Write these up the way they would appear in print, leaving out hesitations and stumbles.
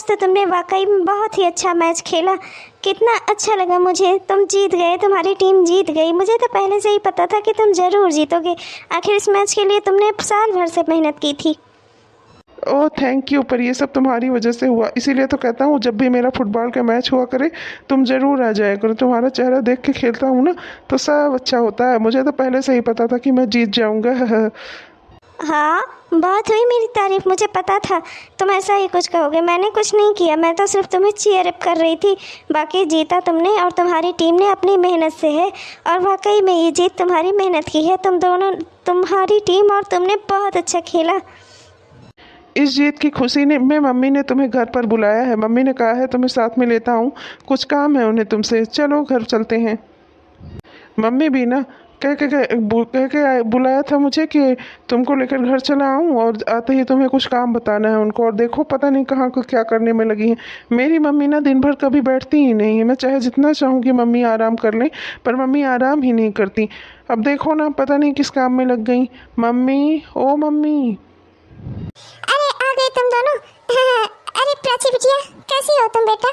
आज तो तुमने वाकई में बहुत ही अच्छा मैच खेला। कितना अच्छा लगा मुझे, तुम जीत गए, तुम्हारी टीम जीत गई। मुझे तो पहले से ही पता था कि तुम ज़रूर जीतोगे। आखिर इस मैच के लिए तुमने साल भर से मेहनत की थी। ओह थैंक यू, पर ये सब तुम्हारी वजह से हुआ। इसीलिए तो कहता हूँ जब भी मेरा फुटबॉल का मैच हुआ करे तुम ज़रूर आ जाया करो। तुम्हारा चेहरा देख के खेलता हूँ ना तो सब अच्छा होता है। मुझे तो पहले से ही पता था कि मैं जीत जाऊँगा। हाँ, बहुत हुई मेरी तारीफ, मुझे पता था तुम ऐसा ही कुछ कहोगे। मैंने कुछ नहीं किया, मैं तो सिर्फ तुम्हें चीयर अप कर रही थी। बाकी जीता तुमने और तुम्हारी टीम ने अपनी मेहनत से है, और वाकई में ये जीत तुम्हारी मेहनत की है। तुम दोनों, तुम्हारी टीम और तुमने बहुत अच्छा खेला। इस जीत की खुशी में मम्मी ने तुम्हें घर पर बुलाया है। मम्मी ने कहा है तुम्हें साथ में लेता हूँ, कुछ काम है उन्हें तुमसे। चलो घर चलते हैं। मम्मी भी ना कह के बुलाया था मुझे कि तुमको लेकर घर चला आऊँ, और आते ही तुम्हें कुछ काम बताना है उनको। और देखो पता नहीं कहाँ को क्या करने में लगी है। मेरी मम्मी ना दिन भर कभी बैठती ही नहीं है। मैं चाहे जितना चाहूँ कि मम्मी आराम कर लें, पर मम्मी आराम ही नहीं करती। अब देखो ना पता नहीं किस काम में लग गई। मम्मी, ओ मम्मी। अरे आ गए तुम दोनों। अरे प्राची बिटिया, कैसी हो तुम बेटा?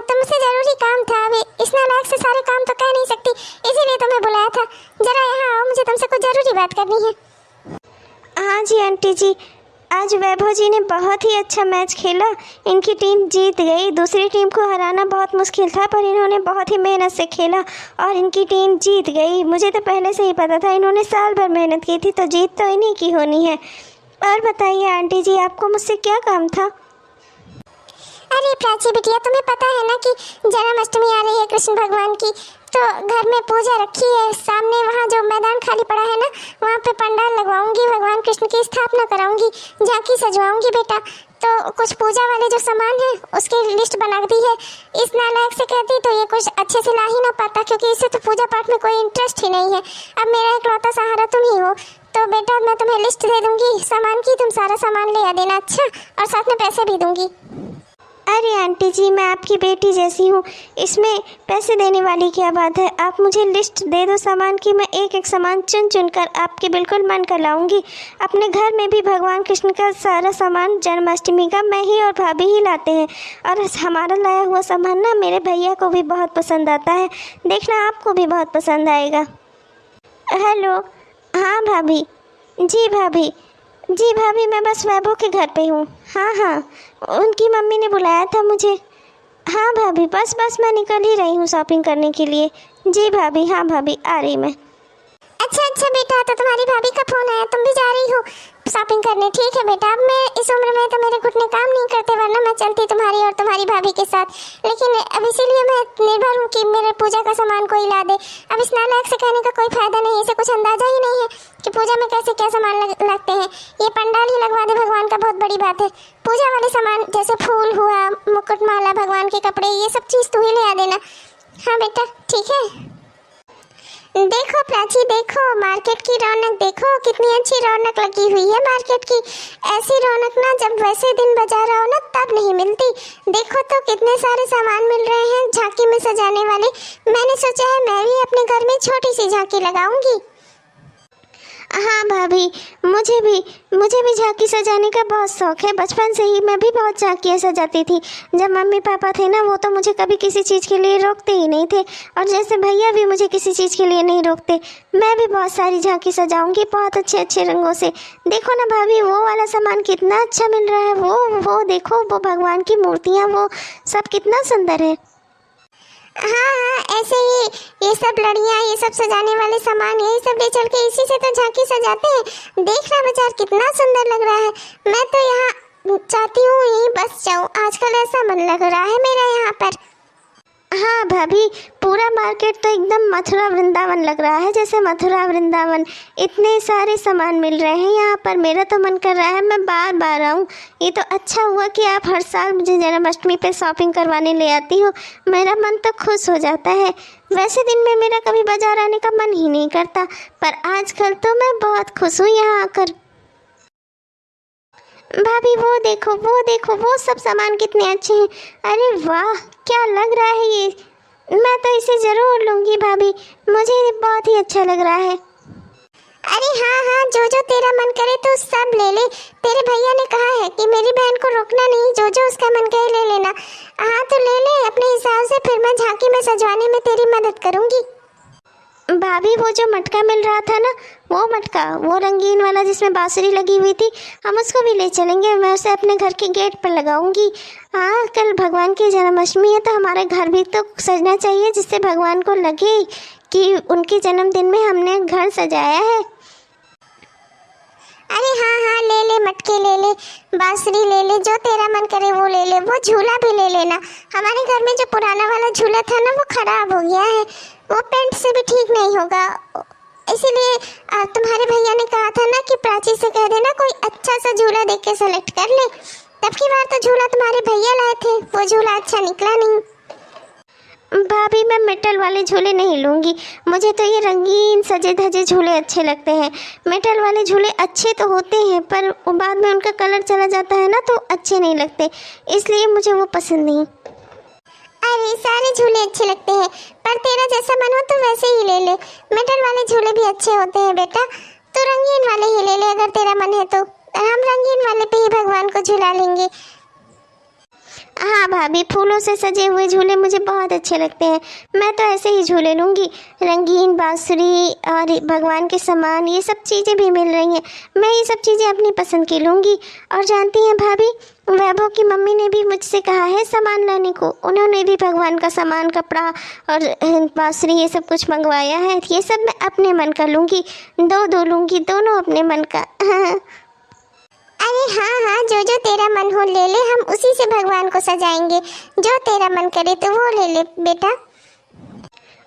तुमसे जरूरी काम था। अभी इस नालायक से सारे काम तो कह नहीं सकती, इसीलिए तुम्हें बुलाया था। जरा यहाँ आओ, मुझे तुमसे कुछ जरूरी बात करनी है। हाँ जी आंटी जी, आज वैभव जी ने बहुत ही अच्छा मैच खेला। इनकी टीम जीत गई। दूसरी टीम को हराना बहुत मुश्किल था, पर इन्होंने बहुत ही मेहनत से खेला और इनकी टीम जीत गई। मुझे तो पहले से ही पता था, इन्होंने साल भर मेहनत की थी, तो जीत तो इन्हीं की होनी है। और बताइए आंटी जी, आपको मुझसे क्या काम था? अरे प्राची बिटिया, तुम्हें पता है ना कि जन्माष्टमी आ रही है कृष्ण भगवान की, तो घर में पूजा रखी है। सामने वहाँ जो मैदान खाली पड़ा है ना, वहाँ पे पंडाल लगवाऊंगी, भगवान कृष्ण की स्थापना कराऊंगी, झांकी सजवाऊंगी बेटा। तो कुछ पूजा वाले जो सामान है उसकी लिस्ट बना दी है। इस नालायक से कहती तो ये कुछ अच्छे से ला ही ना पाता, क्योंकि इसे तो पूजा पाठ में कोई इंटरेस्ट ही नहीं है। अब मेरा इकलौता सहारा तुम ही हो, तो बेटा मैं तुम्हें लिस्ट दे दूंगी सामान की, तुम सारा सामान ले आ देना। अच्छा, और साथ में पैसे भी दूंगी। अरे आंटी जी, मैं आपकी बेटी जैसी हूँ, इसमें पैसे देने वाली क्या बात है। आप मुझे लिस्ट दे दो सामान की, मैं एक एक सामान चुन चुन कर आपके बिल्कुल मन कर लाऊंगी। अपने घर में भी भगवान कृष्ण का सारा सामान जन्माष्टमी का मैं ही और भाभी ही लाते हैं, और हमारा लाया हुआ सामान ना मेरे भैया को भी बहुत पसंद आता है। देखना आपको भी बहुत पसंद आएगा। हेलो, हाँ भाभी। जी भाभी, जी भाभी, मैं बस वैभव के घर पे हूँ। हाँ हाँ, उनकी मम्मी ने बुलाया था मुझे। हाँ भाभी, बस मैं निकल ही रही हूँ शॉपिंग करने के लिए। जी भाभी, हाँ भाभी, आ रही मैं। अच्छा बेटा, तो तुम्हारी भाभी का फोन आया, तुम भी जा रही हो शॉपिंग करने? ठीक है बेटा, अब मैं इस उम्र में तो मेरे घुटने काम नहीं करते, वरना मैं चलती तुम्हारी और तुम्हारी भाभी के साथ। लेकिन अब इसीलिए मैं निर्भर हूँ कि मेरे पूजा का सामान कोई ला दे। अब इस नालायक से कहने का कोई फायदा नहीं, इसे कुछ अंदाजा ही नहीं है कि पूजा में कैसे क्या सामान लगते हैं। ये पंडाल ही लगवा दे भगवान का, बहुत बड़ी बात है। पूजा वाले सामान जैसे फूल हुआ, मुकुटमाला, भगवान के कपड़े, ये सब चीज़ तू ही ले आ देना। हाँ बेटा, ठीक है। देखो प्राची, देखो मार्केट की रौनक, देखो कितनी अच्छी रौनक लगी हुई है मार्केट की। ऐसी रौनक ना जब वैसे दिन बाजार आओ ना तब नहीं मिलती। देखो तो कितने सारे सामान मिल रहे हैं झांकी में सजाने वाले। मैंने सोचा है मैं भी अपने घर में छोटी सी झांकी लगाऊंगी। हाँ भाभी, मुझे भी झांकी सजाने का बहुत शौक है। बचपन से ही मैं भी बहुत झांकियाँ सजाती थी। जब मम्मी पापा थे ना, वो तो मुझे कभी किसी चीज़ के लिए रोकते ही नहीं थे, और जैसे भैया भी मुझे किसी चीज़ के लिए नहीं रोकते। मैं भी बहुत सारी झांकी सजाऊंगी, बहुत अच्छे अच्छे रंगों से। देखो ना भाभी, वो वाला सामान कितना अच्छा मिल रहा है। वो देखो, वो भगवान की मूर्तियाँ, वो सब कितना सुंदर है। हाँ, ऐसे ही ये सब लड़ियाँ, ये सब सजाने वाले सामान, यही सब ले चल के इसी से तो झांकी सजाते हैं। देखना बाजार कितना सुंदर लग रहा है। मैं तो यहाँ चाहती हूँ यहीं बस जाऊँ, आजकल ऐसा मन लग रहा है मेरा यहाँ पर। हाँ भाभी, पूरा मार्केट तो एकदम मथुरा वृंदावन लग रहा है, जैसे मथुरा वृंदावन। इतने सारे सामान मिल रहे हैं यहाँ पर, मेरा तो मन कर रहा है मैं बार बार आऊँ। ये तो अच्छा हुआ कि आप हर साल मुझे जन्माष्टमी पे शॉपिंग करवाने ले आती हो। मेरा मन तो खुश हो जाता है। वैसे दिन में मेरा कभी बाजार आने का मन ही नहीं करता, पर आजकल तो मैं बहुत खुश हूँ यहाँ आकर। भाभी वो देखो, वो सब सामान कितने अच्छे हैं। अरे वाह, क्या लग रहा है ये। मैं तो इसे ज़रूर लूँगी भाभी, मुझे बहुत ही अच्छा लग रहा है। अरे हाँ हाँ, जो जो तेरा मन करे तू सब ले ले। तेरे भैया ने कहा है कि मेरी बहन को रोकना नहीं, जो जो उसका मन करे ले लेना। हाँ तो ले ले अपने हिसाब से, फिर मैं झांकी में सजवाने में तेरी मदद करूँगी। भाभी वो जो मटका मिल रहा था ना, वो मटका, वो रंगीन वाला जिसमें बांसुरी लगी हुई थी, हम उसको भी ले चलेंगे। मैं उसे अपने घर के गेट पर लगाऊंगी। हाँ, कल भगवान की जन्माष्टमी है तो हमारे घर भी तो सजना चाहिए, जिससे भगवान को लगे कि उनके जन्मदिन में हमने घर सजाया है। अरे हाँ हाँ, ले ले मटके, ले ले बांसुरी, ले ले, जो तेरा मन करे वो ले ले। वो झूला भी ले लेना। हमारे घर में जो पुराना वाला झूला था ना, वो खराब हो गया है, वो पेंट से भी ठीक नहीं होगा। इसीलिए तुम्हारे भैया ने कहा था ना कि प्राची से कह देना कोई अच्छा सा झूला देख के सेलेक्ट कर ले। तब की बार तो झूला तुम्हारे भैया लाए थे, वो झूला अच्छा निकला नहीं। भाभी मैं मेटल वाले झूले नहीं लूँगी, मुझे तो ये रंगीन सजे धजे झूले अच्छे लगते हैं। मेटल वाले झूले अच्छे तो होते हैं पर बाद में उनका कलर चला जाता है ना, तो अच्छे नहीं लगते, इसलिए मुझे वो पसंद नहीं। अरे सारे झूले अच्छे लगते हैं, पर तेरा जैसा मन हो तो वैसे ही ले ले। मेटल वाले झूले भी अच्छे होते हैं बेटा, तो रंगीन वाले ही ले ले अगर तेरा मन है तो। हम रंगीन वाले पे ही भगवान को झुला लेंगे। हाँ भाभी, फूलों से सजे हुए झूले मुझे बहुत अच्छे लगते हैं, मैं तो ऐसे ही झूले लूँगी। रंगीन बांसुरी और भगवान के सामान, ये सब चीज़ें भी मिल रही हैं, मैं ये सब चीज़ें अपनी पसंद की लूँगी। और जानती हैं भाभी, वैभव की मम्मी ने भी मुझसे कहा है सामान लाने को। उन्होंने भी भगवान का सामान, कपड़ा और बांसुरी ये सब कुछ मंगवाया है। ये सब मैं अपने मन का लूँगी, दो लूँगी, दोनों अपने मन का। अरे हाँ हाँ, जो जो तेरा मन हो ले ले, हम उसी से भगवान को सजाएंगे। जो तेरा मन करे तो वो ले ले बेटा।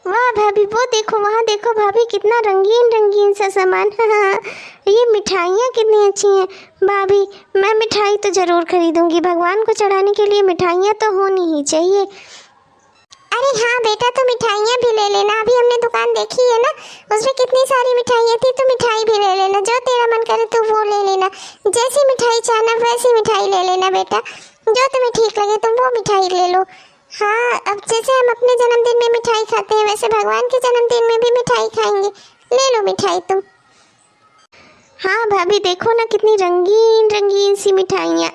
वाह भाभी, वो देखो, वहाँ देखो भाभी, कितना रंगीन रंगीन सा सामान। ये मिठाइयाँ कितनी अच्छी हैं भाभी, मैं मिठाई तो ज़रूर खरीदूंगी। भगवान को चढ़ाने के लिए मिठाइयाँ तो होनी ही चाहिए। अरे हाँ बेटा, तो मिठाइयाँ भी ले लेना। अभी हमने दुकान देखी है ना, उसमें कितनी सारी मिठाइयाँ थी, तो मिठाई भी ले लेना। जो तेरा मन करे तो वो ले लेना, जैसी मिठाई चाहना वैसी मिठाई ले लेना बेटा। जो तुम्हें ठीक लगे तुम वो मिठाई ले लो। हाँ, अब जैसे हम अपने जन्मदिन में मिठाई खाते हैं, वैसे भगवान के जन्मदिन में भी मिठाई खाएंगे। ले लो मिठाई तुम। हाँ भाभी, देखो ना कितनी रंगीन रंगीन सी मिठाइयाँ।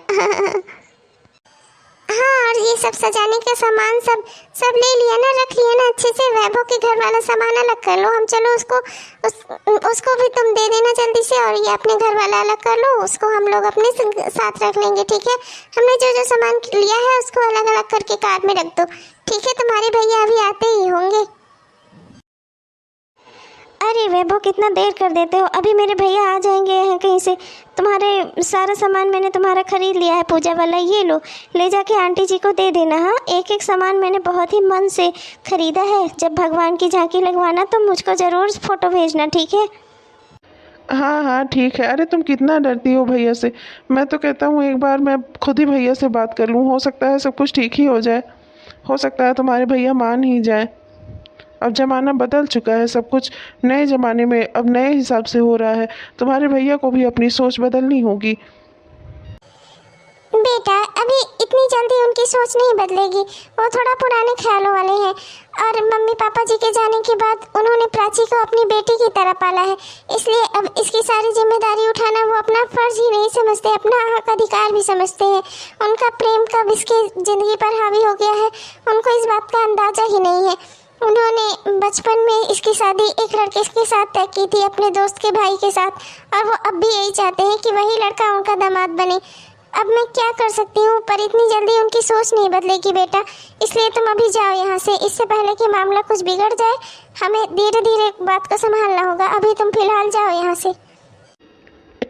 हाँ, और ये सब सजाने का सामान सब ले लिया ना, रख लिया ना अच्छे से। वैभव के घर वाला सामान अलग कर लो, हम चलो उसको भी तुम दे देना जल्दी से, और ये अपने घर वाला अलग कर लो, उसको हम लोग अपने साथ रख लेंगे, ठीक है। हमने जो जो सामान लिया है उसको अलग अलग करके कार में रख दो, ठीक है। तुम्हारे भैया अभी आते ही होंगे। अरे वैभव, कितना देर कर देते हो, अभी मेरे भैया आ जाएंगे हैं कहीं से। तुम्हारे सारा सामान मैंने तुम्हारा खरीद लिया है पूजा वाला, ये लो, ले जाके आंटी जी को दे देना। हाँ, एक एक सामान मैंने बहुत ही मन से खरीदा है। जब भगवान की झांकी लगवाना तो मुझको ज़रूर फ़ोटो भेजना, ठीक है। हाँ हाँ ठीक है। अरे तुम कितना डरती हो भैया से, मैं तो कहता हूँ एक बार मैं खुद ही भैया से बात कर लूँ, हो सकता है सब कुछ ठीक ही हो जाए, हो सकता है तुम्हारे भैया मान ही जाए। अब ज़माना बदल चुका है, सब कुछ नए ज़माने में अब नए हिसाब से हो रहा है, तुम्हारे भैया को भी अपनी सोच बदलनी होगी। बेटा, अभी इतनी जल्दी उनकी सोच नहीं बदलेगी, वो थोड़ा पुराने ख्यालों वाले हैं। और मम्मी पापा जी के जाने के बाद उन्होंने प्राची को अपनी बेटी की तरह पाला है, इसलिए अब इसकी सारी जिम्मेदारी उठाना वो अपना फर्ज ही नहीं समझते, अपना हक अधिकार भी समझते हैं। उनका प्रेम कब इसकी ज़िंदगी पर हावी हो गया है, उनको इस बात का अंदाज़ा ही नहीं है। उन्होंने बचपन में इसकी शादी एक लड़के के साथ तय की थी, अपने दोस्त के भाई के साथ, और वो अब भी यही चाहते हैं कि वही लड़का उनका दामाद बने। अब मैं क्या कर सकती हूँ, पर इतनी जल्दी उनकी सोच नहीं बदलेगी बेटा, इसलिए तुम अभी जाओ यहाँ से, इससे पहले कि मामला कुछ बिगड़ जाए। हमें धीरे धीरे बात को संभालना होगा, अभी तुम फिलहाल जाओ यहाँ से।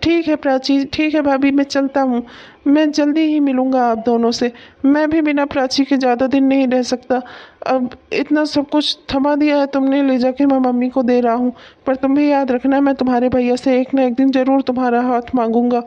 ठीक है प्राची, ठीक है भाभी, मैं चलता हूँ, मैं जल्दी ही मिलूँगा आप दोनों से। मैं भी बिना प्राची के ज़्यादा दिन नहीं रह सकता। अब इतना सब कुछ थमा दिया है तुमने, ले जाके मैं मम्मी को दे रहा हूँ, पर तुम भी याद रखना मैं तुम्हारे भैया से एक ना एक दिन ज़रूर तुम्हारा हाथ मांगूंगा।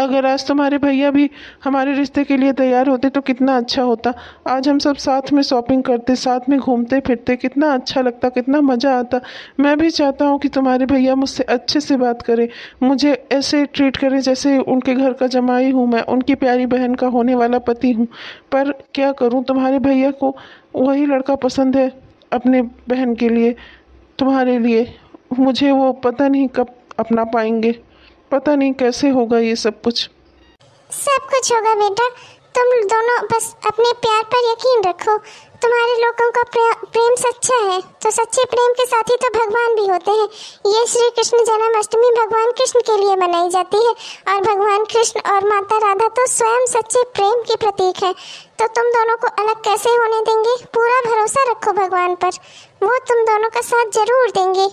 अगर आज तुम्हारे भैया भी हमारे रिश्ते के लिए तैयार होते तो कितना अच्छा होता। आज हम सब साथ में शॉपिंग करते, साथ में घूमते फिरते, कितना अच्छा लगता, कितना मज़ा आता। मैं भी चाहता हूँ कि तुम्हारे भैया मुझसे अच्छे से बात करें, मुझे ऐसे ट्रीट करें जैसे उनके घर का जमाई हूँ मैं, उनकी प्यारी बहन का होने वाला पति हूँ। पर क्या करूँ, तुम्हारे भैया को वही लड़का पसंद है अपने बहन के लिए, तुम्हारे लिए मुझे वो पता नहीं कब अपना पाएंगे, पता नहीं कैसे होगा ये सब कुछ। सब कुछ होगा बेटा, तुम दोनों बस अपने प्यार पर यकीन रखो। तुम्हारे लोगों का प्रेम सच्चा है, तो सच्चे प्रेम के साथ ही तो भगवान भी होते हैं। ये श्री कृष्ण जन्माष्टमी भगवान कृष्ण के लिए मनाई जाती है, और भगवान कृष्ण और माता राधा तो स्वयं सच्चे प्रेम के प्रतीक है। तो तुम दोनों को अलग कैसे होने देंगे? पूरा भरोसा रखो भगवान पर, वो तुम दोनों का साथ जरूर देंगे।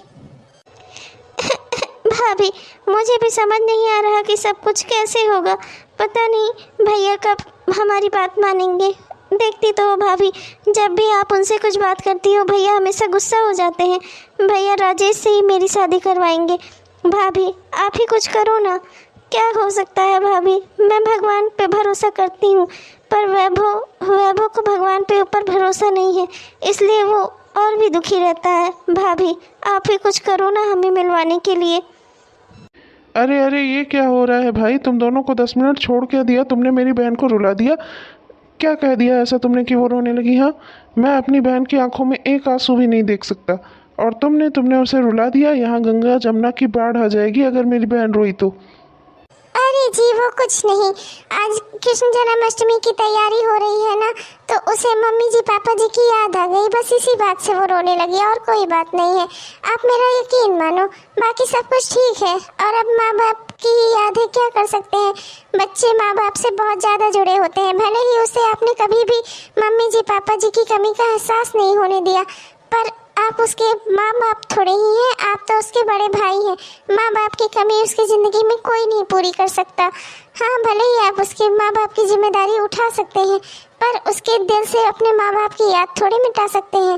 भाभी, मुझे भी समझ नहीं आ रहा कि सब कुछ कैसे होगा। पता नहीं भैया कब हमारी बात मानेंगे। देखती तो हो भाभी, जब भी आप उनसे कुछ बात करती हो भैया हमेशा गुस्सा हो जाते हैं। भैया राजेश से ही मेरी शादी करवाएंगे। भाभी आप ही कुछ करो ना, क्या हो सकता है भाभी? मैं भगवान पे भरोसा करती हूँ, पर वैभव को भगवान पे ऊपर भरोसा नहीं है, इसलिए वो और भी दुखी रहता है। भाभी आप ही कुछ करो ना हमें मिलवाने के लिए। अरे अरे, ये क्या हो रहा है भाई? तुम दोनों को 10 मिनट छोड़ के दिया, तुमने मेरी बहन को रुला दिया। क्या कह दिया ऐसा तुमने कि वो रोने लगी? हाँ, मैं अपनी बहन की आंखों में एक आंसू भी नहीं देख सकता, और तुमने उसे रुला दिया। यहाँ गंगा जमुना की बाढ़ आ जाएगी अगर मेरी बहन रोई तो। अरे जी वो कुछ नहीं, आज कृष्ण जन्माष्टमी की तैयारी हो रही है ना, तो उसे मम्मी जी पापा जी की याद आ गई, बस इसी बात से वो रोने लगी, और कोई बात नहीं है। आप मेरा यकीन मानो, बाकी सब कुछ ठीक है। और अब माँ बाप की याद है, क्या कर सकते हैं? बच्चे माँ बाप से बहुत ज़्यादा जुड़े होते हैं। भले ही उसे आपने कभी भी मम्मी जी पापा जी की कमी का एहसास नहीं होने दिया, पर आप उसके माँ बाप थोड़े ही हैं, आप तो उसके बड़े भाई हैं। माँ बाप की कमी उसकी ज़िंदगी में कोई नहीं पूरी कर सकता। हाँ, भले ही आप उसके माँ बाप की जिम्मेदारी उठा सकते हैं, पर उसके दिल से अपने माँ बाप की याद थोड़ी मिटा सकते हैं।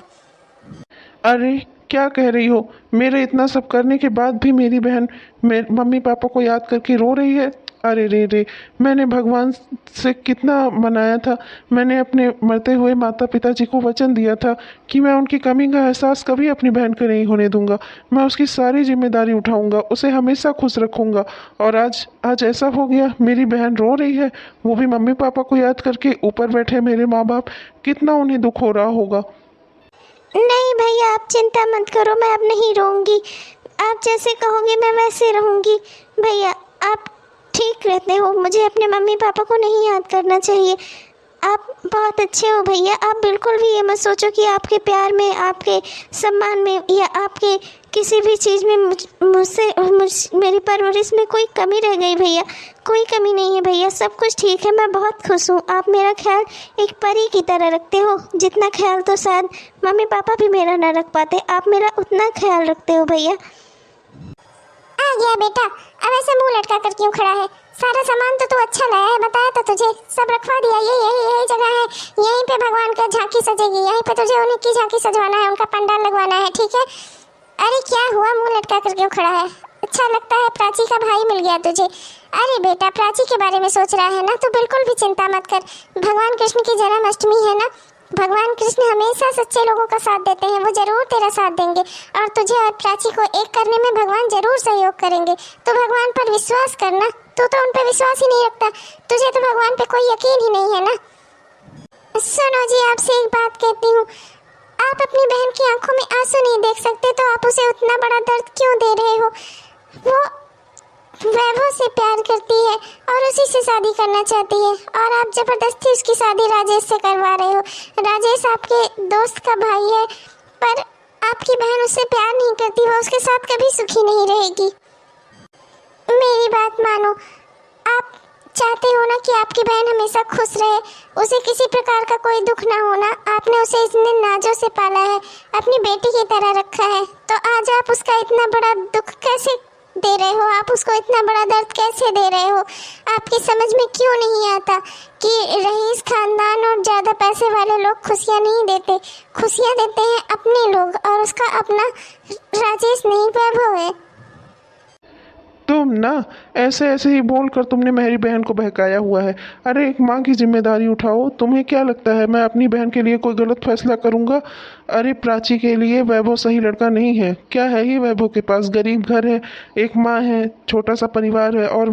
अरे क्या कह रही हो? मेरे इतना सब करने के बाद भी मेरी बहन मम्मी पापा को याद करके रो रही है? अरे रे रे, मैंने भगवान से कितना मनाया था। मैंने अपने मरते हुए माता पिता जी को वचन दिया था कि मैं उनकी कमी का एहसास कभी अपनी बहन को नहीं होने दूंगा। मैं उसकी सारी जिम्मेदारी उठाऊंगा, उसे हमेशा खुश रखूंगा। और आज ऐसा हो गया, मेरी बहन रो रही है, वो भी मम्मी पापा को याद करके। ऊपर बैठे मेरे माँ बाप, कितना उन्हें दुख हो रहा होगा। नहीं भैया आप चिंता मत करो, मैं अब नहीं रोऊंगी। आप जैसे कहोगे मैं वैसे रहूंगी। भैया आप ठीक रहते हो, मुझे अपने मम्मी पापा को नहीं याद करना चाहिए। आप बहुत अच्छे हो भैया। आप बिल्कुल भी ये मत सोचो कि आपके प्यार में, आपके सम्मान में या आपके किसी भी चीज़ में मेरी परवरिश में कोई कमी रह गई। भैया कोई कमी नहीं है भैया, सब कुछ ठीक है। मैं बहुत खुश हूँ। आप मेरा ख्याल एक परी की तरह रखते हो, जितना ख्याल तो शायद मम्मी पापा भी मेरा ना रख पाते, आप मेरा उतना ख्याल रखते हो भैया। आ गया बेटा, अब ऐसे मुंह लटका कर क्यों खड़ा है? सारा सामान तो तू अच्छा लाया है, बताया तो तुझे, सब रखवा दिया। यही जगह है, यहीं पे भगवान का झांकी सजेगी, यहीं पे तुझे उनकी झांकी सजवाना है, उनका पंडाल लगवाना है, ठीक है? अरे क्या हुआ, मुंह लटका कर क्यों खड़ा है? अच्छा लगता है प्राची का भाई मिल गया तुझे? अरे बेटा प्राची के बारे में सोच रहा है ना, तू बिल्कुल भी चिंता मत कर। भगवान कृष्ण की जन्माष्टमी है ना, भगवान कृष्ण हमेशा सच्चे लोगों का साथ देते हैं, वो जरूर तेरा साथ देंगे, और तुझे और प्राची को एक करने में भगवान जरूर सहयोग करेंगे। तो भगवान पर विश्वास करना, तू तो उन पर विश्वास ही नहीं रखता, तुझे तो भगवान पे कोई यकीन ही नहीं है ना। सुनो जी, आपसे एक बात कहती हूँ, आप अपनी बहन की आंखों में आंसू नहीं देख सकते तो आप उसे उतना बड़ा दर्द क्यों दे रहे हो? वो वैभव से प्यार करती है और उसी से शादी करना चाहती है, और आप जबरदस्ती उसकी शादी राजेश से करवा रहे हो। राजेश आपके दोस्त का भाई है, पर आपकी बहन उससे प्यार नहीं करती, वो उसके साथ कभी सुखी नहीं रहेगी। मेरी बात मानो, आप चाहते हो ना कि आपकी बहन हमेशा खुश रहे, उसे किसी प्रकार का कोई दुख ना होना। आपने उसे इतने नाजों से पाला है, अपनी बेटी की तरह रखा है, तो आज आप उसका इतना बड़ा दुख कैसे दे रहे हो? आप उसको इतना बड़ा दर्द कैसे दे रहे हो? आपकी समझ में क्यों नहीं आता कि रईस खानदान और ज़्यादा पैसे वाले लोग खुशियाँ नहीं देते, खुशियाँ देते हैं अपने लोग, और उसका अपना राजेश नहीं वैभव है। तुम ना ऐसे ही बोलकर तुमने मेरी बहन को बहकाया हुआ है। अरे एक माँ की जिम्मेदारी उठाओ। तुम्हें क्या लगता है मैं अपनी बहन के लिए कोई गलत फैसला करूँगा? अरे प्राची के लिए वैभव सही लड़का नहीं है। क्या है ही वैभव के पास? गरीब घर है, एक माँ है, छोटा सा परिवार है, और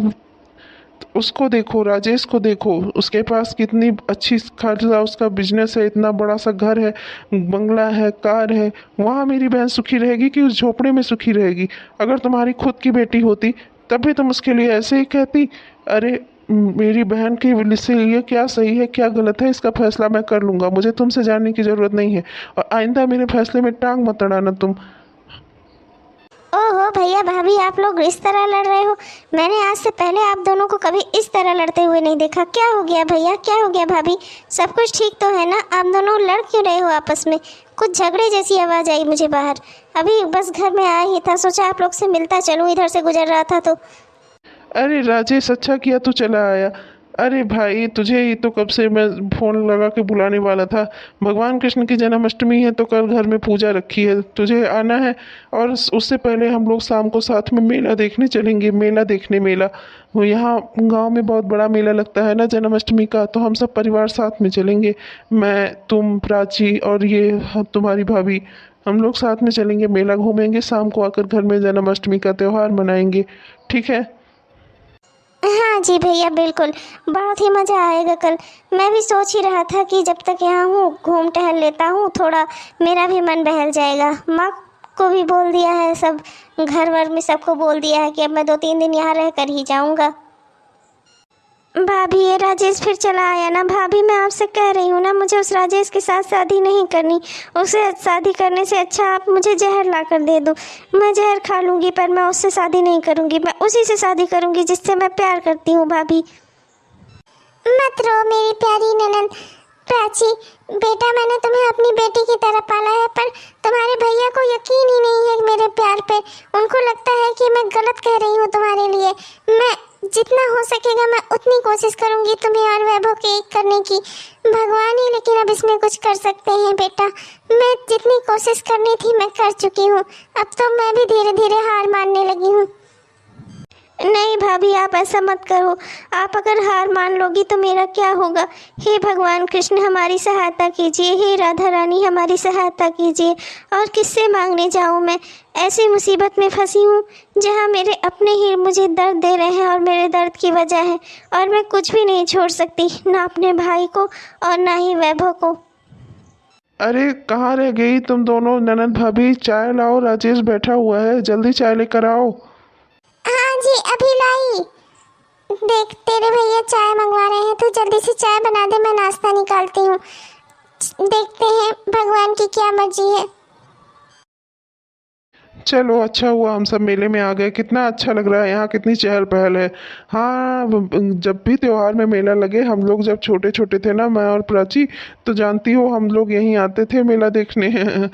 उसको देखो, राजेश को देखो, उसके पास कितनी अच्छी खासा उसका बिजनेस है, इतना बड़ा सा घर है, बंगला है, कार है। वहाँ मेरी बहन सुखी रहेगी कि उस झोपड़े में सुखी रहेगी? अगर तुम्हारी खुद की बेटी होती तब भी तुम उसके लिए ऐसे ही कहती? अरे मेरी बहन के से ये क्या सही है क्या गलत है इसका फैसला मैं कर लूँगा, मुझे तुमसे जानने की ज़रूरत नहीं है, और आइंदा मेरे फैसले में टांग मत अड़ाना तुम। ओहो भैया भाभी, आप लोग इस तरह लड़ रहे हो? मैंने आज से पहले आप दोनों को कभी इस तरह लड़ते हुए नहीं देखा। क्या हो गया भैया, क्या हो गया भाभी? सब कुछ ठीक तो है ना? आप दोनों लड़ क्यों रहे हो आपस में? कुछ झगड़े जैसी आवाज़ आई मुझे बाहर। अभी बस घर में आया ही था, सोचा आप लोग से मिलता चलूँ, इधर से गुजर रहा था तो। अरे राजेश, अच्छा किया तू चला आया। अरे भाई, तुझे ही तो कब से मैं फ़ोन लगा के बुलाने वाला था। भगवान कृष्ण की जन्माष्टमी है तो कल घर में पूजा रखी है, तुझे आना है। और उससे पहले हम लोग शाम को साथ में मेला देखने चलेंगे। मेला देखने, मेला वो यहाँ गांव में बहुत बड़ा मेला लगता है ना जन्माष्टमी का, तो हम सब परिवार साथ में चलेंगे। मैं, तुम, प्राची और ये तुम्हारी भाभी, हम लोग साथ में चलेंगे, मेला घूमेंगे, शाम को आकर घर में जन्माष्टमी का त्यौहार मनाएंगे। ठीक है? हाँ जी भैया, बिल्कुल, बहुत ही मज़ा आएगा कल। मैं भी सोच ही रहा था कि जब तक यहाँ हूँ घूम टहल लेता हूँ, थोड़ा मेरा भी मन बहल जाएगा। माँ को भी बोल दिया है, सब घर वर में सबको बोल दिया है कि अब मैं 2-3 दिन यहाँ रह कर ही जाऊँगा। भाभी, ये राजेश फिर चला आया ना। भाभी, मैं आपसे कह रही हूँ ना, मुझे उस राजेश के साथ शादी नहीं करनी। उसे शादी करने से अच्छा आप मुझे जहर ला कर दे दो, मैं जहर खा लूँगी, पर मैं उससे शादी नहीं करूँगी। मैं उसी से शादी करूँगी जिससे मैं प्यार करती हूँ। भाभी मत रो मेरी प्यारी ननद। प्राची बेटा, मैंने तुम्हें अपनी बेटी की तरह पाला है, पर तुम्हारे भैया को यकीन ही नहीं है मेरे प्यार पे। उनको लगता है कि मैं गलत कह रही हूँ तुम्हारे लिए। मैं जितना हो सकेगा मैं उतनी कोशिश करूँगी तुम्हें और वैभव के एक करने की। भगवान ही लेकिन अब इसमें कुछ कर सकते हैं बेटा। मैं जितनी कोशिश करनी थी मैं कर चुकी हूँ, अब तो मैं भी धीरे धीरे हार मानने लगी हूँ। नहीं भाभी, आप ऐसा मत करो। आप अगर हार मान लोगी तो मेरा क्या होगा? हे भगवान कृष्ण, हमारी सहायता कीजिए। हे राधा रानी, हमारी सहायता कीजिए। और किससे मांगने जाऊँ मैं? ऐसी मुसीबत में फंसी हूँ जहाँ मेरे अपने ही मुझे दर्द दे रहे हैं और मेरे दर्द की वजह है, और मैं कुछ भी नहीं छोड़ सकती, ना अपने भाई को और ना ही वैभव को। अरे कहाँ रह गई तुम दोनों ननद भाभी? चाय लाओ, राजेश बैठा हुआ है, जल्दी चाय लेकर आओ। हाँ जी, अभी लाई। देख तेरे भैया चाय मंगवा रहे हैं, तू जल्दी से चाय बना दे, मैं नाश्ता निकालती हूँ। देखते हैं भगवान की क्या मर्जी है। चलो, अच्छा हुआ हम सब मेले में आ गए। कितना अच्छा लग रहा है यहाँ, कितनी चहल पहल है। हाँ, जब भी त्योहार में मेला लगे, हम लोग जब छोटे छोटे थे ना, मैं और प्राची, तो जानती हो हम लोग यहीं आते थे मेला देखने।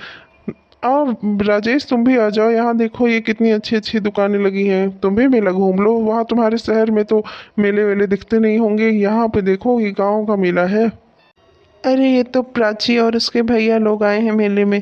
और राजेश, तुम भी आ जाओ यहाँ, देखो ये कितनी अच्छी अच्छी दुकानें लगी हैं, तुम भी मेला घूम लो। वहाँ तुम्हारे शहर में तो मेले वेले दिखते नहीं होंगे, यहाँ पे देखो ये गांव का मेला है। अरे ये तो प्राची और उसके भैया लोग आए हैं मेले में।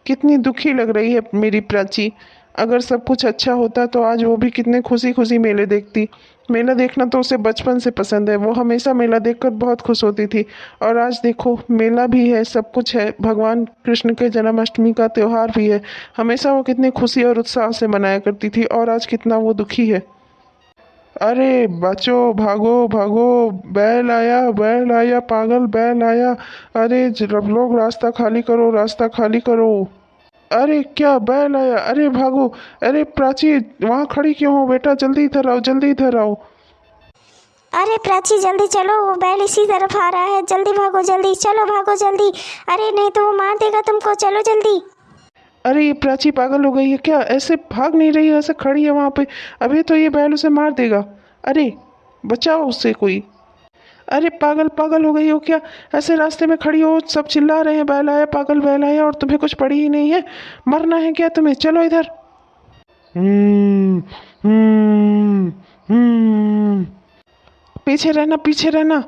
कितनी दुखी लग रही है मेरी प्राची। अगर सब कुछ अच्छा होता तो आज वो भी कितने खुशी खुशी मेले देखती। मेला देखना तो उसे बचपन से पसंद है, वो हमेशा मेला देखकर बहुत खुश होती थी। और आज देखो मेला भी है, सब कुछ है, भगवान कृष्ण के जन्माष्टमी का त्यौहार भी है। हमेशा वो कितनी खुशी और उत्साह से मनाया करती थी, और आज कितना वो दुखी है। अरे बच्चों, भागो भागो, बैल आया, बैल आया, पागल बैल आया। अरे जब लोग रास्ता खाली करो, रास्ता खाली करो। अरे क्या बैल आया, अरे भागो। अरे प्राची, वहाँ खड़ी क्यों हो बेटा? जल्दी इधर आओ, जल्दी इधर आओ। अरे प्राची जल्दी चलो, वो बैल इसी तरफ आ रहा है, जल्दी भागो, जल्दी चलो, भागो जल्दी। अरे नहीं तो वो मार देगा तुमको, चलो जल्दी। अरे ये प्राची पागल हो गई है क्या? ऐसे भाग नहीं रही है, ऐसे खड़ी है वहाँ पे, अभी तो ये बैल उसे मार देगा। अरे बचाओ उससे कोई। अरे पागल पागल हो गई हो क्या? ऐसे रास्ते में खड़ी हो, सब चिल्ला रहे हैं बैल आया, पागल बैल आया, और तुम्हें कुछ पड़ी ही नहीं है? मरना है क्या तुम्हें? चलो इधर। पीछे रहना, पीछे रहना,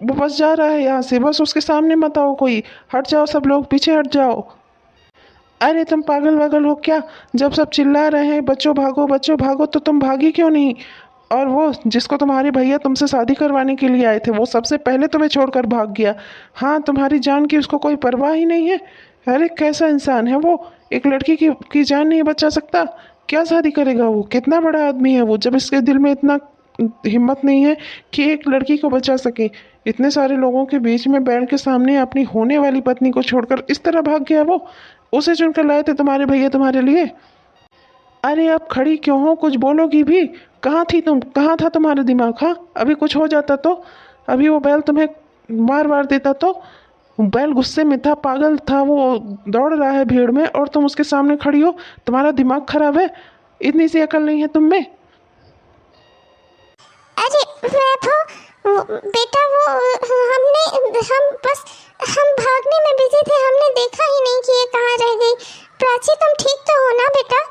वो बस जा रहा है यहाँ से, बस उसके सामने मत आओ कोई। हट जाओ सब लोग, पीछे हट जाओ। अरे तुम पागल वागल हो क्या? जब सब चिल्ला रहे हैं बच्चों भागो बच्चों भागो, तो तुम भागी क्यों नहीं? और वो जिसको तुम्हारे भैया तुमसे शादी करवाने के लिए आए थे, वो सबसे पहले तुम्हें छोड़कर भाग गया। हाँ, तुम्हारी जान की उसको कोई परवाह ही नहीं है। अरे कैसा इंसान है वो? एक लड़की की जान नहीं बचा सकता? क्या शादी करेगा वो? कितना बड़ा आदमी है वो, जब इसके दिल में इतना हिम्मत नहीं है कि एक लड़की को बचा सके? इतने सारे लोगों के बीच में बैठ के सामने अपनी होने वाली पत्नी को छोड़कर इस तरह भाग गया वो? उसे चुनकर लाए थे तुम्हारे भैया तुम्हारे लिए। अरे अब खड़ी क्यों हो, कुछ बोलोगी भी? कहाँ थी तुम, कहाँ था तुम्हारा दिमाग? हाँ, अभी कुछ हो जाता तो, अभी वो बैल तुम्हें मार वार देता तो। बैल गुस्से में था, पागल था, वो दौड़ रहा है भीड़ में और तुम उसके सामने खड़ी हो। तुम्हारा दिमाग खराब है, इतनी सी अकल नहीं है तुम में? अरे बेटा वो हम भागने में बिजी थे, हमने देखा ही नहीं कि ये कहाँ रह गई। प्राची तुम ठीक तो हो ना बेटा?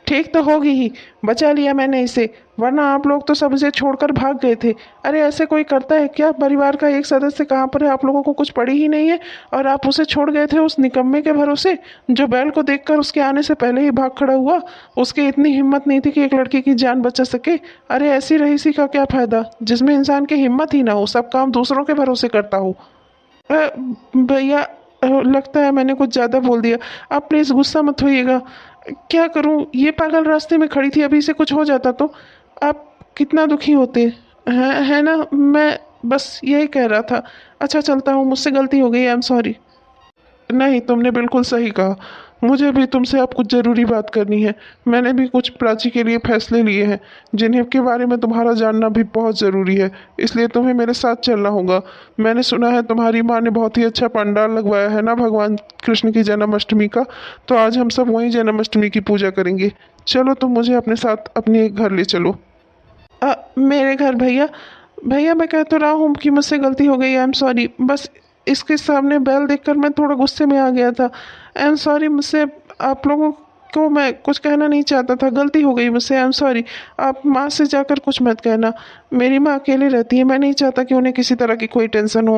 ठीक तो होगी ही, बचा लिया मैंने इसे, वरना आप लोग तो सब इसे छोड़कर भाग गए थे। अरे ऐसे कोई करता है क्या? परिवार का एक सदस्य कहाँ पर है, आप लोगों को कुछ पड़ी ही नहीं है और आप उसे छोड़ गए थे उस निकम्मे के भरोसे जो बैल को देखकर उसके आने से पहले ही भाग खड़ा हुआ। उसकी इतनी हिम्मत नहीं थी कि एक लड़की की जान बचा सके। अरे ऐसी रईसी का क्या फायदा जिसमें इंसान की हिम्मत ही ना हो, सब काम दूसरों के भरोसे करता हो। भैया लगता है मैंने कुछ ज़्यादा बोल दिया, आप प्लीज़ गुस्सा मत होइएगा। क्या करूं, ये पागल रास्ते में खड़ी थी, अभी से कुछ हो जाता तो आप कितना दुखी होते हैं, है ना? मैं बस यही कह रहा था। अच्छा चलता हूँ, मुझसे गलती हो गई, आई एम सॉरी। नहीं, तुमने बिल्कुल सही कहा, मुझे भी तुमसे अब कुछ ज़रूरी बात करनी है। मैंने भी कुछ प्राची के लिए फैसले लिए हैं जिन्हें के बारे में तुम्हारा जानना भी बहुत ज़रूरी है, इसलिए तुम्हें मेरे साथ चलना होगा। मैंने सुना है तुम्हारी माँ ने बहुत ही अच्छा पंडाल लगवाया है ना भगवान कृष्ण की जन्माष्टमी का, तो आज हम सब वहीं जन्माष्टमी की पूजा करेंगे। चलो तुम मुझे अपने साथ अपने घर ले चलो। मेरे घर? भैया मैं कह तो रहा हूँ कि मुझसे गलती हो गई, आई एम सॉरी। बस इसके सामने बैल देखकर मैं थोड़ा गुस्से में आ गया था, आई एम सॉरी। मुझसे आप लोगों को मैं कुछ कहना नहीं चाहता था, गलती हो गई मुझसे, आई एम सॉरी। आप माँ से जाकर कुछ मत कहना, मेरी माँ अकेले रहती है, मैं नहीं चाहता कि उन्हें किसी तरह की कोई टेंशन हो।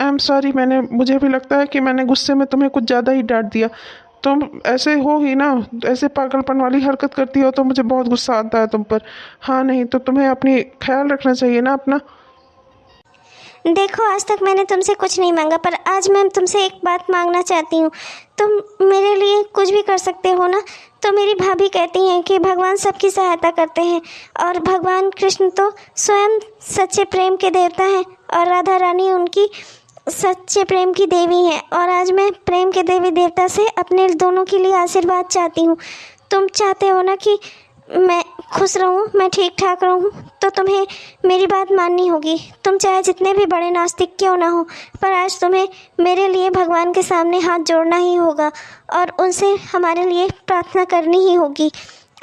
आई एम सॉरी, मुझे भी लगता है कि मैंने गुस्से में तुम्हें कुछ ज़्यादा ही डांट दिया। तुम ऐसे हो ही ना, ऐसे पागलपन वाली हरकत करती हो तो मुझे बहुत गुस्सा आता है तुम पर। हाँ नहीं तो तुम्हें अपनी ख्याल रखना चाहिए ना अपना। देखो आज तक मैंने तुमसे कुछ नहीं मांगा, पर आज मैं तुमसे एक बात मांगना चाहती हूँ। तुम मेरे लिए कुछ भी कर सकते हो ना? तो मेरी भाभी कहती हैं कि भगवान सबकी सहायता करते हैं और भगवान कृष्ण तो स्वयं सच्चे प्रेम के देवता हैं और राधा रानी उनकी सच्चे प्रेम की देवी हैं। और आज मैं प्रेम के देवी देवता से अपने दोनों के लिए आशीर्वाद चाहती हूँ। तुम चाहते हो ना कि मैं खुश रहूं, मैं ठीक ठाक रहूं, तो तुम्हें मेरी बात माननी होगी। तुम चाहे जितने भी बड़े नास्तिक क्यों ना हो, पर आज तुम्हें मेरे लिए भगवान के सामने हाथ जोड़ना ही होगा और उनसे हमारे लिए प्रार्थना करनी ही होगी।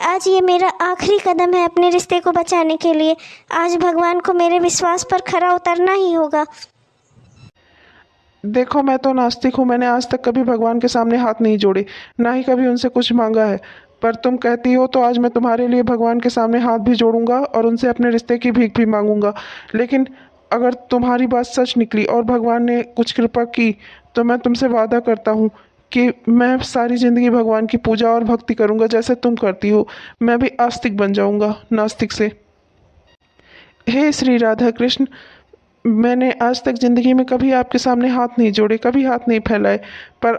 आज ये मेरा आखिरी कदम है अपने रिश्ते को बचाने के लिए। आज भगवान को मेरे विश्वास पर खरा उतरना ही होगा। देखो मैं तो नास्तिक हूँ, मैंने आज तक कभी भगवान के सामने हाथ नहीं जोड़े, ना ही कभी उनसे कुछ मांगा है। पर तुम कहती हो तो आज मैं तुम्हारे लिए भगवान के सामने हाथ भी जोड़ूंगा और उनसे अपने रिश्ते की भीख भी मांगूंगा। लेकिन अगर तुम्हारी बात सच निकली और भगवान ने कुछ कृपा की तो मैं तुमसे वादा करता हूँ कि मैं सारी ज़िंदगी भगवान की पूजा और भक्ति करूँगा जैसे तुम करती हो। मैं भी आस्तिक बन जाऊँगा नास्तिक से। हे श्री राधा कृष्ण, मैंने आज तक ज़िंदगी में कभी आपके सामने हाथ नहीं जोड़े, कभी हाथ नहीं फैलाए, पर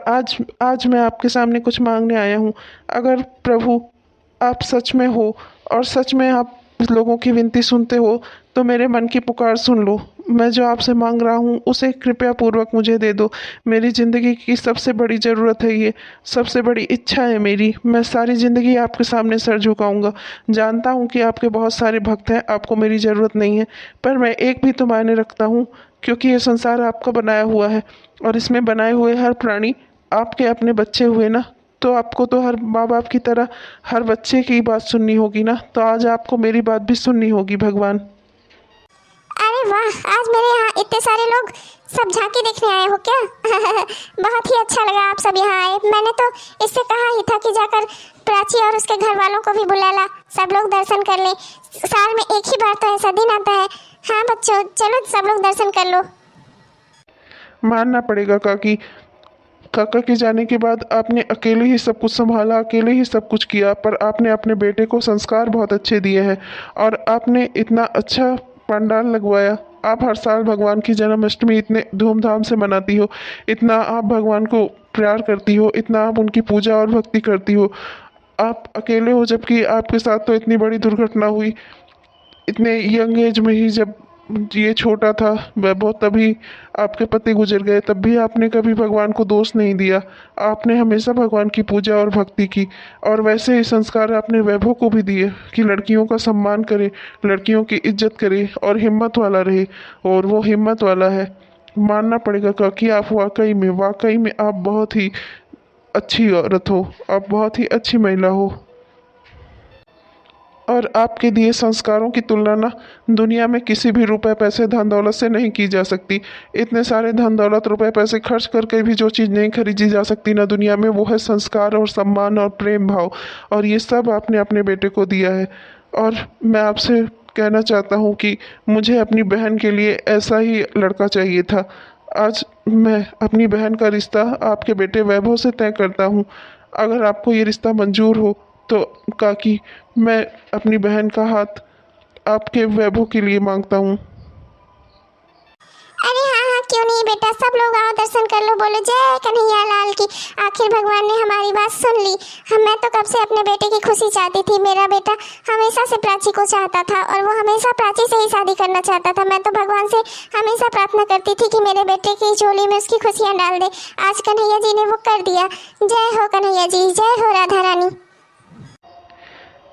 आज मैं आपके सामने कुछ मांगने आया हूँ। अगर प्रभु आप सच में हो और सच में आप लोगों की विनती सुनते हो तो मेरे मन की पुकार सुन लो। मैं जो आपसे मांग रहा हूँ उसे कृपया पूर्वक मुझे दे दो। मेरी ज़िंदगी की सबसे बड़ी ज़रूरत है, ये सबसे बड़ी इच्छा है मेरी। मैं सारी ज़िंदगी आपके सामने सर झुकाऊंगा। जानता हूँ कि आपके बहुत सारे भक्त हैं, आपको मेरी ज़रूरत नहीं है, पर मैं एक भी तो मायने रखता हूँ क्योंकि ये संसार आपका बनाया हुआ है और इसमें बनाए हुए हर प्राणी आपके अपने बच्चे हुए ना, तो आपको तो हर माँ बाप की तरह हर बच्चे की बात सुननी होगी ना। तो आज आपको मेरी बात भी सुननी होगी भगवान। अरे वाह, आज मेरे यहाँ इतने सारे लोग सब झांकी देखने आए हो क्या? बहुत ही अच्छा लगा आप सब यहाँ आए। मैंने तो इससे कहा ही था कि जाकर प्राची और उसके घर वालों को भी बुला ला, सब लोग दर्शन कर ले। साल में एक ही बार तो ऐसा दिन आता है। हाँ बच्चों चलो सब लोग दर्शन कर लो। मानना पड़ेगा काका के जाने के बाद आपने अकेले ही सब कुछ संभाला, अकेले ही सब कुछ किया, पर आपने अपने बेटे को संस्कार बहुत अच्छे दिए हैं और आपने इतना अच्छा पंडाल लगवाया। आप हर साल भगवान की जन्माष्टमी इतने धूमधाम से मनाती हो, इतना आप भगवान को प्यार करती हो, इतना आप उनकी पूजा और भक्ति करती हो। आप अकेले हो, जबकि आपके साथ तो इतनी बड़ी दुर्घटना हुई इतने यंग एज में ही। जब ये छोटा था वैभव, तभी आपके पति गुजर गए, तब भी आपने कभी भगवान को दोष नहीं दिया। आपने हमेशा भगवान की पूजा और भक्ति की, और वैसे ही संस्कार आपने वैभव को भी दिए कि लड़कियों का सम्मान करे, लड़कियों की इज्जत करे और हिम्मत वाला रहे। और वो हिम्मत वाला है, मानना पड़ेगा कि आप वाकई में आप बहुत ही अच्छी औरत हो, आप बहुत ही अच्छी महिला हो। और आपके दिए संस्कारों की तुलना ना दुनिया में किसी भी रुपए पैसे धन दौलत से नहीं की जा सकती। इतने सारे धन दौलत रुपए पैसे खर्च करके भी जो चीज़ नहीं खरीदी जा सकती ना दुनिया में, वो है संस्कार और सम्मान और प्रेम भाव। और ये सब आपने अपने बेटे को दिया है। और मैं आपसे कहना चाहता हूँ कि मुझे अपनी बहन के लिए ऐसा ही लड़का चाहिए था। आज मैं अपनी बहन का रिश्ता आपके बेटे वैभव से तय करता हूँ। अगर आपको ये रिश्ता मंजूर हो तो काकी, मैं अपनी बहन का हाथ आपके वैभव के लिए मांगता हूँ। अरे हाँ हाँ, क्यों नहीं बेटा, सब लोग आओ दर्शन कर लो, बोलो जय कन्हैया लाल की। आखिर भगवान ने हमारी बात सुन ली। मैं तो कब से अपने बेटे की खुशी चाहती थी। मेरा बेटा हमेशा से प्राची को चाहता था और वो हमेशा प्राची से ही शादी करना चाहता था। मैं तो भगवान से हमेशा प्रार्थना करती थी कि मेरे बेटे की झोली में उसकी खुशियाँ डाल दे। आज कन्हैया जी ने वो कर दिया। जय हो कन्हैया जी, जय हो राधा रानी।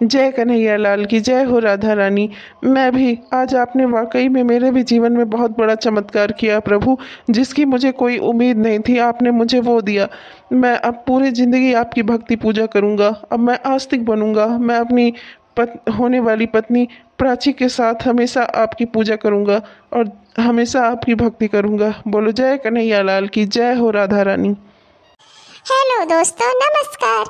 जय कन्हैया लाल की, जय हो राधा रानी। मैं भी आज आपने वाकई में मेरे भी जीवन में बहुत बड़ा चमत्कार किया प्रभु, जिसकी मुझे कोई उम्मीद नहीं थी, आपने मुझे वो दिया। मैं अब पूरी ज़िंदगी आपकी भक्ति पूजा करूँगा। अब मैं आस्तिक बनूँगा। मैं अपनी होने वाली पत्नी प्राची के साथ हमेशा आपकी पूजा करूँगा और हमेशा आपकी भक्ति करूँगा। बोलो जय कन्हैया लाल की, जय हो राधा रानी। हेलो दोस्तों, नमस्कार।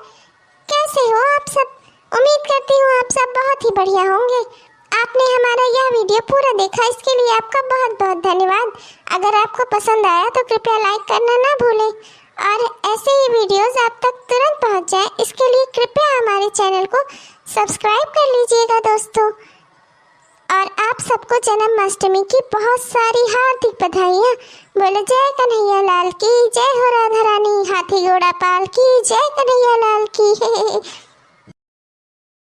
कैसे हो आप सब? उम्मीद करती हूँ आप सब बहुत ही बढ़िया होंगे। आपने हमारा यह वीडियो पूरा देखा, इसके लिए आपका बहुत बहुत धन्यवाद। अगर आपको पसंद आया तो कृपया लाइक करना ना भूलें और ऐसे ही वीडियोस आप तक तुरंत पहुँच जाएं, इसके लिए कृपया हमारे चैनल को सब्सक्राइब कर लीजिएगा दोस्तों। और आप सबको जन्माष्टमी की बहुत सारी हार्दिक बधाइयाँ। बोलो जय कन्हैया लाल की, जय हो राधा रानी। हाथी घोड़ा पाल की, जय कन्हैया लाल की।